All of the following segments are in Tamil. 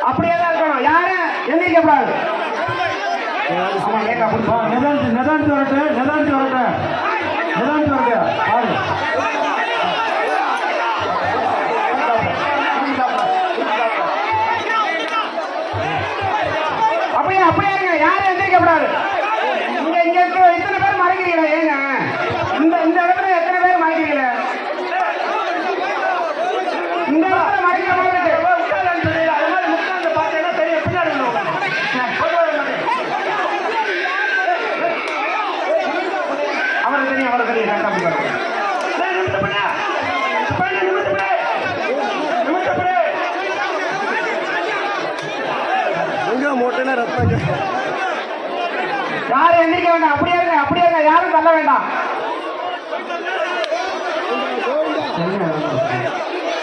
அப்படியே தான் இருக்கணும். யாரும் எந்திரிக்க கூடாது. நிதானிச்சு வரட்டு அப்படியே அப்படியே இருங்க. யாரும் எந்திரிக்க கூடாது. இங்க இங்க இத்தனை பேர் மறைக்கிறீங்களா? ஏங்க இந்த இந்த இடத்துல எத்தனை பேர் மறைக்கிறீங்களா? இந்த இடத்துல மறைக்கிற மாதிரி அவரை தெரியும். மோட்டனா ரத்தம் யாரும் எந்திரிக்க வேண்டாம். அப்படியே இருங்க. யாரும் தள்ள வேண்டாம்.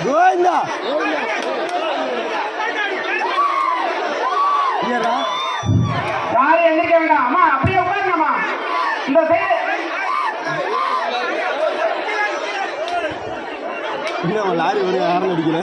கோவிந்தா யாரும் எந்திரிக்க வேண்டாம். அம்மா அப்படியே உட்காருங்கம்மா. இந்த சைடு லாரி ஒரு யாரும் அடிக்கல.